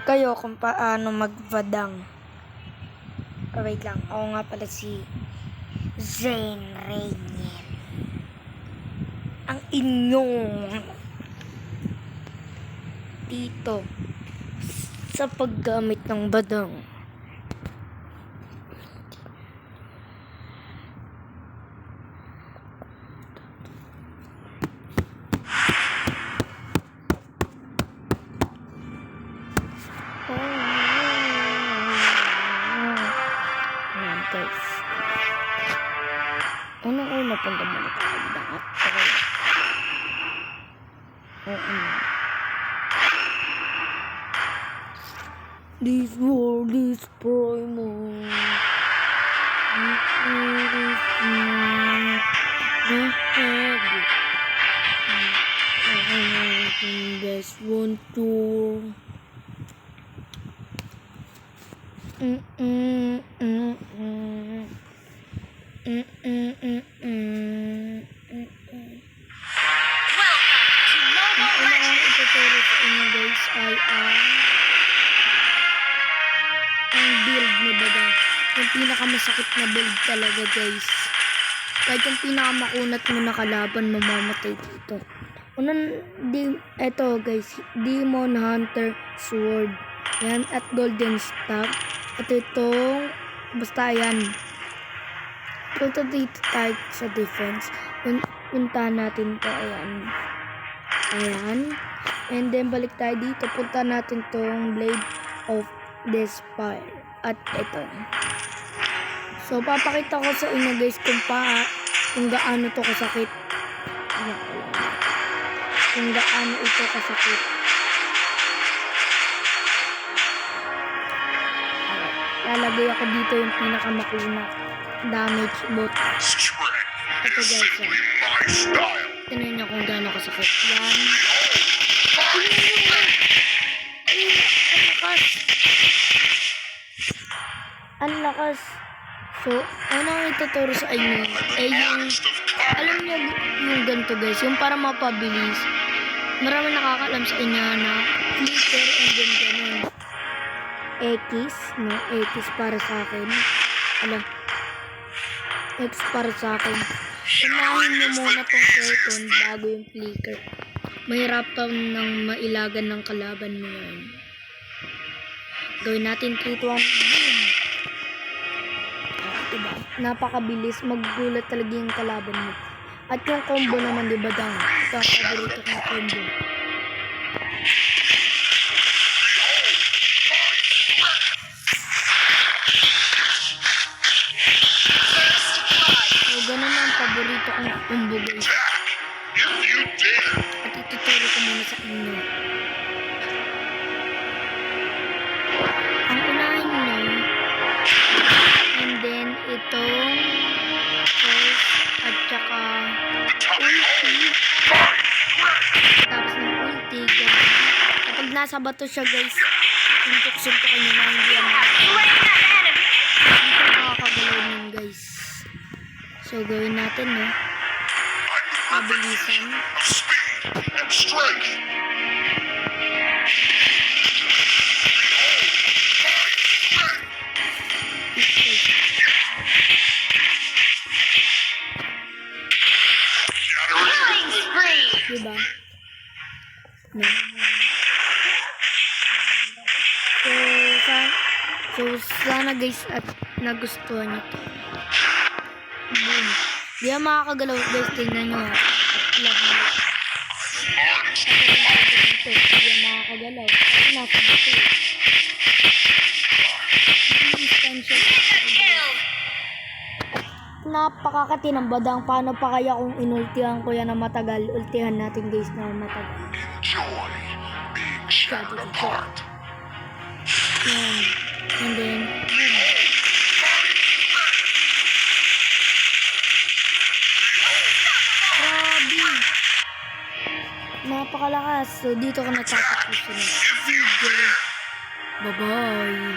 Kayo kung paano magbadang. Wait lang, ako nga pala si Zane Rainier, ang inyong tito sa paggamit ng badang. Ayan guys, unang-una punta muna tayo dapat. This world is primal. Best one to ituturo sa inyo guys ay ang build ni Badang. Yung pinakamasakit na build talaga guys. Kahit yung pinakamakunat mo na kalaban, mamamatay dito. Eto guys, Demon Hunter Sword. Yan, at Golden Staff. At itong, basta yan. Punta dito tayo sa defense. Punta natin to, ayan. Ayan. And then, balik tayo dito. Punta natin tong Blade of Despair. At ito. So, papakita ko sa inyo guys kung gaano to kasakit. Kung gaano ito kasakit. Lalagay ako dito yung pinakamakuna damage bot. Ito guys, tingnan nyo kung gaano kasakit. Yan. Ang lakas. So, ano ang ituturo sa inyo? Yung, alam nyo yung ganito guys, yung para mapabilis. Marami nakakalam sa inyo na flicker and then ganun. X, no? X para sa akin. Alam. X para sa akin. Unahin nyo muna tong curtain bago yung flicker. Mahirap pa nang mailagan ng kalaban mo yan. Gawin natin 3, 2, 1, boom! Diba? Napakabilis. Maggulat talaga yung kalaban mo. At yung combo naman, diba dang? Ito ang paborito kong combo. So, ganun ang paborito kong combo guys. At ituturo ko muna sa inyo. Ang unahin nyo, and then itong first at saka ulti. Tapos ng ulti, ganun. Kapag nasa bato siya guys, suntok-suntokin nyo na hindi yan. Hindi nakakagalaw nun guys. So gawin natin no. Mabilisan. Diba? No. So, sana guys at nagustuhan nyo to. Boom. Di yan makakagalaw guys. Tingnan nyo. Love mo. Di yan makakagalaw. Kasi nasa dito. Napakakatinang badang. Paano pa kaya kung inultihan ko yan na matagal? Ultihan natin guys na matagal. Yan. And then, boom. Grabe. Napakalakas. So, dito ko natatapusin. Sige. Bye-bye.